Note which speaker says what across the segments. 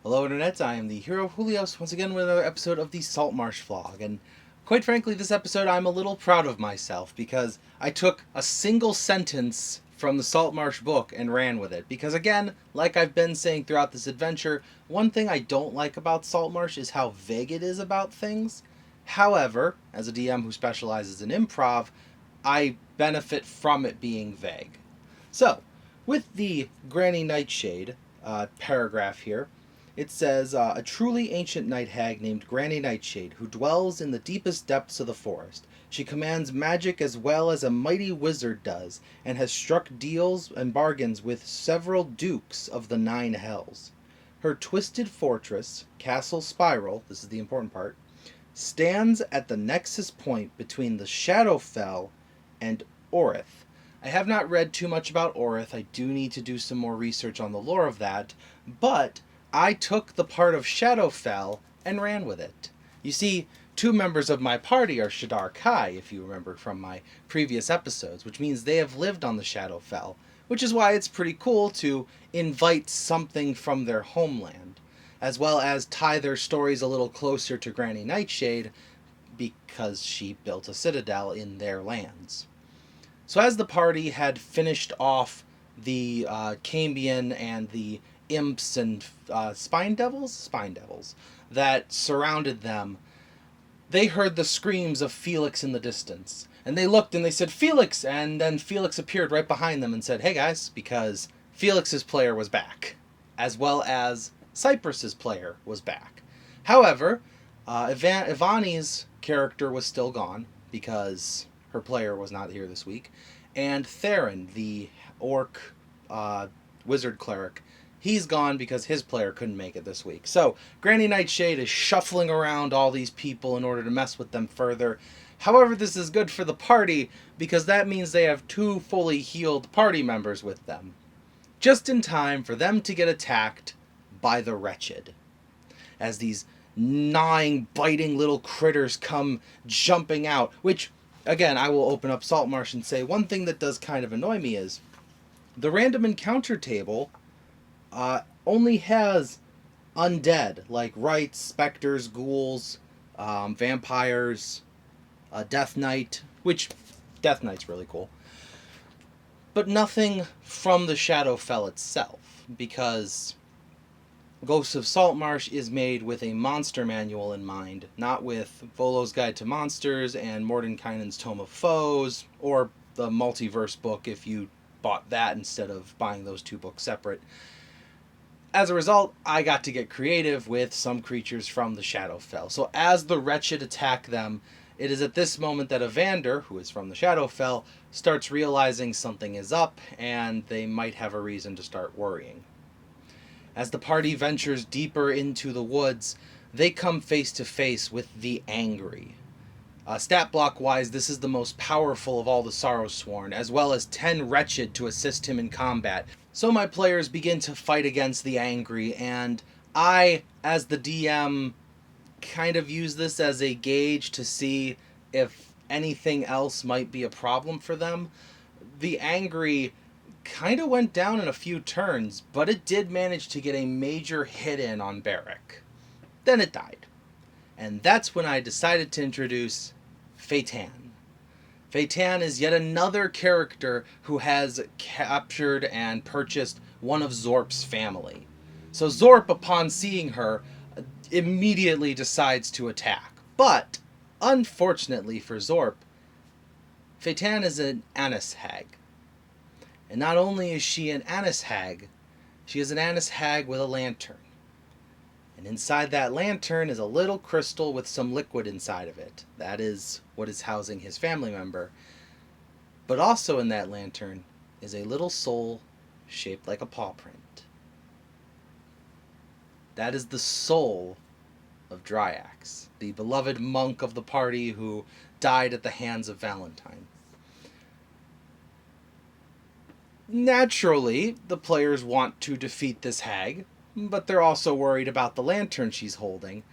Speaker 1: Hello Internet, I am the hero Julios, once again with another episode of the Saltmarsh vlog, and quite frankly this episode I'm a little proud of myself because I took a single sentence from the Saltmarsh book and ran with it, because again, like I've been saying throughout this adventure, one thing I don't like about Saltmarsh is how vague it is about things. However, as a DM who specializes in improv, I benefit from it being vague. So, with the Granny Nightshade paragraph here, it says, a truly ancient night hag named Granny Nightshade, who dwells in the deepest depths of the forest. She commands magic as well as a mighty wizard does, and has struck deals and bargains with several dukes of the nine hells. Her twisted fortress, Castle Spiral, this is the important part, stands at the nexus point between the Shadowfell and Orith. I have not read too much about Orith. I do need to do some more research on the lore of that, but I took the part of Shadowfell and ran with it. You see, two members of my party are Shadar Kai, if you remember from my previous episodes, which means they have lived on the Shadowfell, which is why it's pretty cool to invite something from their homeland, as well as tie their stories a little closer to Granny Nightshade, because she built a citadel in their lands. So as the party had finished off the Cambion and the imps and spine devils that surrounded them, they heard the screams of Felix in the distance. And they looked and they said, "Felix!" And then Felix appeared right behind them and said, "Hey guys," because Felix's player was back, as well as Cypress's player was back. However, Ivani's character was still gone because her player was not here this week. And Theron, the orc wizard cleric, he's gone because his player couldn't make it this week. So Granny Nightshade is shuffling around all these people in order to mess with them further. However, this is good for the party because that means they have two fully healed party members with them, just in time for them to get attacked by the Wretched, as these gnawing, biting little critters come jumping out. Which, again, I will open up Saltmarsh and say one thing that does kind of annoy me is the random encounter table only has undead, like rights, specters, ghouls, vampires, Death Knight, which Death Knight's really cool, but nothing from the Shadowfell itself, because Ghosts of Saltmarsh is made with a monster manual in mind, not with Volo's Guide to Monsters and Mordenkainen's Tome of Foes, or the Multiverse book if you bought that instead of buying those two books separate. As a result, I got to get creative with some creatures from the Shadowfell. So as the Wretched attack them, it is at this moment that Evander, who is from the Shadowfell, starts realizing something is up and they might have a reason to start worrying. As the party ventures deeper into the woods, they come face to face with the Angry. Stat block wise, this is the most powerful of all the Sorrowsworn, as well as 10 Wretched to assist him in combat. So my players begin to fight against the Angry, and I, as the DM, kind of use this as a gauge to see if anything else might be a problem for them. The Angry kind of went down in a few turns, but it did manage to get a major hit in on Barrick. Then it died. And that's when I decided to introduce Phaetan. Phaetan is yet another character who has captured and purchased one of Zorp's family. So Zorp, upon seeing her, immediately decides to attack. But, unfortunately for Zorp, Phaetan is an Annis hag. And not only is she an Annis hag, she is an Annis hag with a lantern. And inside that lantern is a little crystal with some liquid inside of it. That is what is housing his family member. But also in that lantern is a little soul shaped like a paw print. That is the soul of Dryax, the beloved monk of the party who died at the hands of Valentine. Naturally, the players want to defeat this hag, but they're also worried about the lantern she's holding.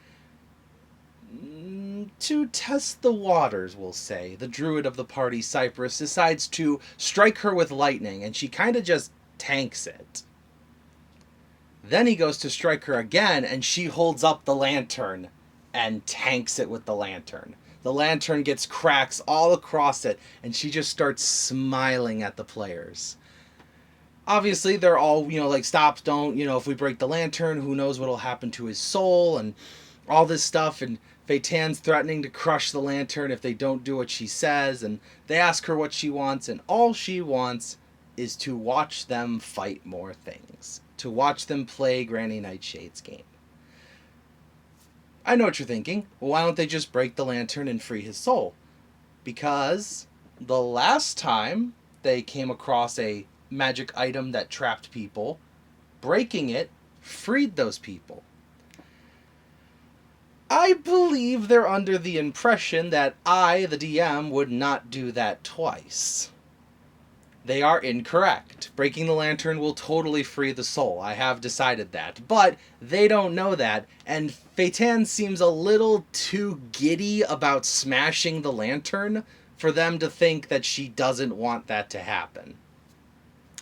Speaker 1: To test the waters, we'll say, the druid of the party, Cypress, decides to strike her with lightning, and she kind of just tanks it. Then he goes to strike her again, and she holds up the lantern and tanks it with the lantern. The lantern gets cracks all across it, and she just starts smiling at the players. Obviously, they're all, like, stop, don't, if we break the lantern, who knows what'll happen to his soul, and all this stuff, and Phaetan's threatening to crush the lantern if they don't do what she says, and they ask her what she wants, and all she wants is to watch them fight more things, to watch them play Granny Nightshade's game. I know what you're thinking. Well, why don't they just break the lantern and free his soul? Because the last time they came across a magic item that trapped people, breaking it freed those people. I believe they're under the impression that I, the DM, would not do that twice. They are incorrect. Breaking the lantern will totally free the soul. I have decided that. But they don't know that, and Phaetan seems a little too giddy about smashing the lantern for them to think that she doesn't want that to happen.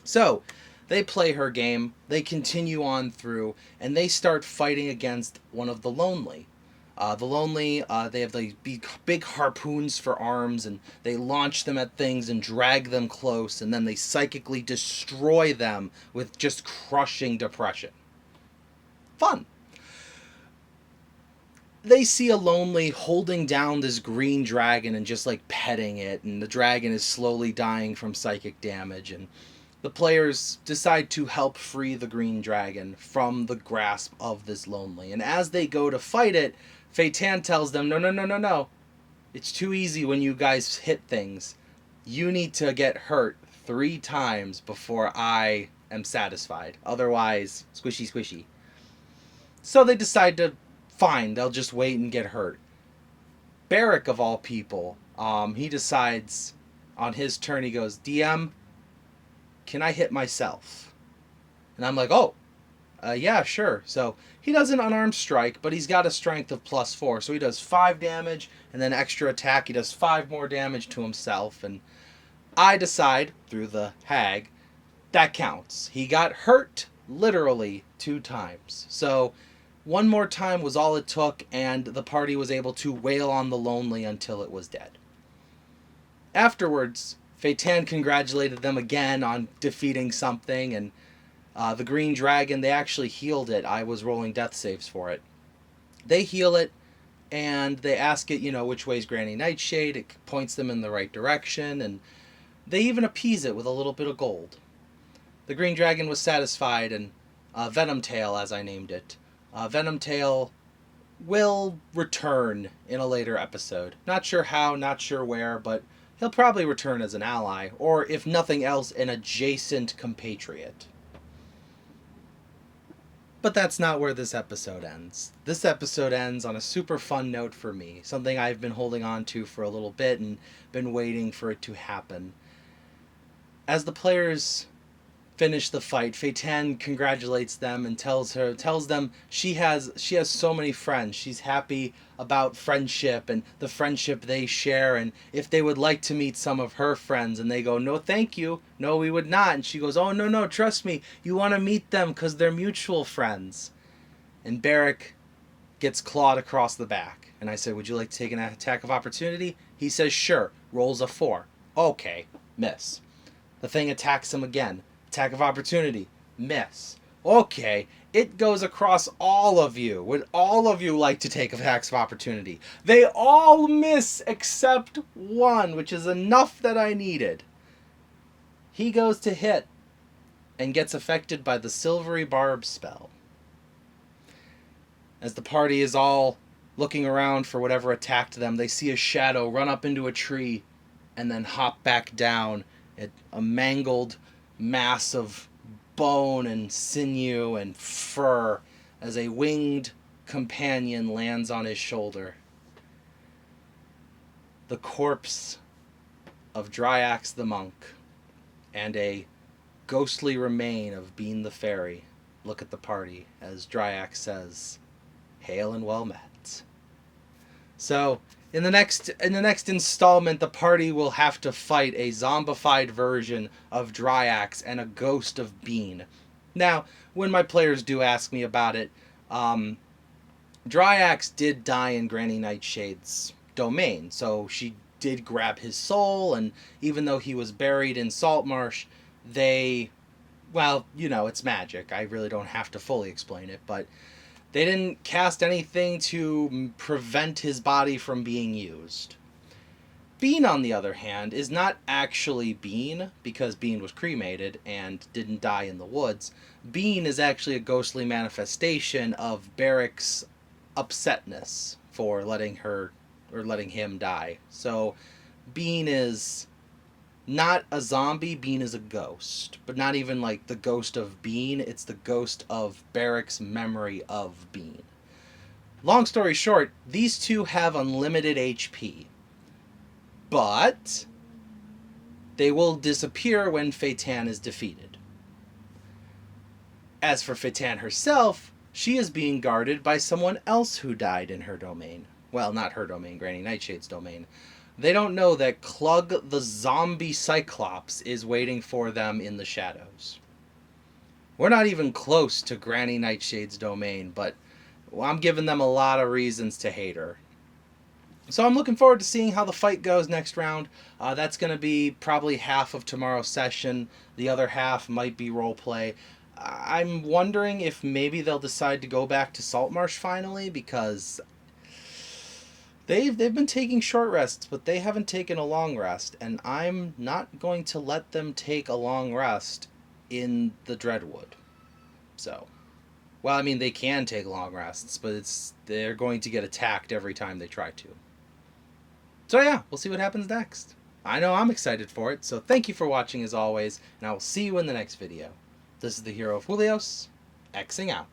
Speaker 1: So, they play her game, they continue on through, and they start fighting against one of the Lonely. They have the big harpoons for arms, and they launch them at things and drag them close, and then they psychically destroy them with just crushing depression. Fun. They see a Lonely holding down this green dragon and just like petting it, and the dragon is slowly dying from psychic damage, and the players decide to help free the green dragon from the grasp of this Lonely. And as they go to fight it, Phaetan tells them, no. It's too easy when you guys hit things. You need to get hurt 3 times before I am satisfied. Otherwise, squishy. So they decide to, fine, they'll just wait and get hurt. Barrick, of all people, he decides on his turn, he goes, DM, can I hit myself? And I'm like, yeah, sure. So he does an unarmed strike, but he's got a strength of +4. So he does 5 damage, and then extra attack, he does 5 more damage to himself. And I decide, through the hag, that counts. He got hurt literally 2 times. So 1 more time was all it took, and the party was able to wail on the Lonely until it was dead. Afterwards, Phaetan congratulated them again on defeating something, and the green dragon, they actually healed it. I was rolling death saves for it. They heal it, and they ask it, which way's Granny Nightshade. It points them in the right direction, and they even appease it with a little bit of gold. The green dragon was satisfied, and Venomtail, as I named it. Venomtail will return in a later episode. Not sure how, not sure where, but he'll probably return as an ally, or if nothing else, an adjacent compatriot. But that's not where this episode ends. This episode ends on a super fun note for me, something I've been holding on to for a little bit and been waiting for it to happen. As the players finish the fight, Phaetan congratulates them and tells them she has so many friends. She's happy about friendship and the friendship they share, and if they would like to meet some of her friends, and they go, no thank you, no we would not, and she goes, oh no, trust me, you want to meet them because they're mutual friends. And Barrick gets clawed across the back, and I said, would you like to take an attack of opportunity? He says sure, rolls a 4. Okay, miss. The thing attacks him again. Attack of opportunity. Miss. Okay. It goes across all of you. Would all of you like to take attacks of opportunity? They all miss except one, which is enough that I needed. He goes to hit and gets affected by the Silvery Barb spell. As the party is all looking around for whatever attacked them, they see a shadow run up into a tree and then hop back down at a mangled mass of bone and sinew and fur as a winged companion lands on his shoulder. The corpse of Dryax the monk and a ghostly remain of Bean the fairy look at the party as Dryax says, "Hail and well met." So, in the next installment, the party will have to fight a zombified version of Dryax and a ghost of Bean. Now, when my players do ask me about it, Dryax did die in Granny Nightshade's domain, so she did grab his soul, and even though he was buried in Saltmarsh, they, well, it's magic. I really don't have to fully explain it, but they didn't cast anything to prevent his body from being used. Bean, on the other hand, is not actually Bean, because Bean was cremated and didn't die in the woods. Bean is actually a ghostly manifestation of Barrick's upsetness for letting him die. So Bean is not a zombie, Bean is a ghost. But not even like the ghost of Bean, it's the ghost of Barrick's memory of Bean. Long story short, these two have unlimited HP. But they will disappear when Phaetan is defeated. As for Phaetan herself, she is being guarded by someone else who died in her domain. Well, not her domain, Granny Nightshade's domain. They don't know that Clug the zombie Cyclops is waiting for them in the shadows. We're not even close to Granny Nightshade's domain, but I'm giving them a lot of reasons to hate her. So I'm looking forward to seeing how the fight goes next round. That's going to be probably half of tomorrow's session. The other half might be roleplay. I'm wondering if maybe they'll decide to go back to Saltmarsh finally, because they've been taking short rests, but they haven't taken a long rest, and I'm not going to let them take a long rest in the Dreadwood. So, well, I mean, they can take long rests, but they're going to get attacked every time they try to. So yeah, we'll see what happens next. I know I'm excited for it, so thank you for watching as always, and I will see you in the next video. This is the Hero of Julios, Xing out.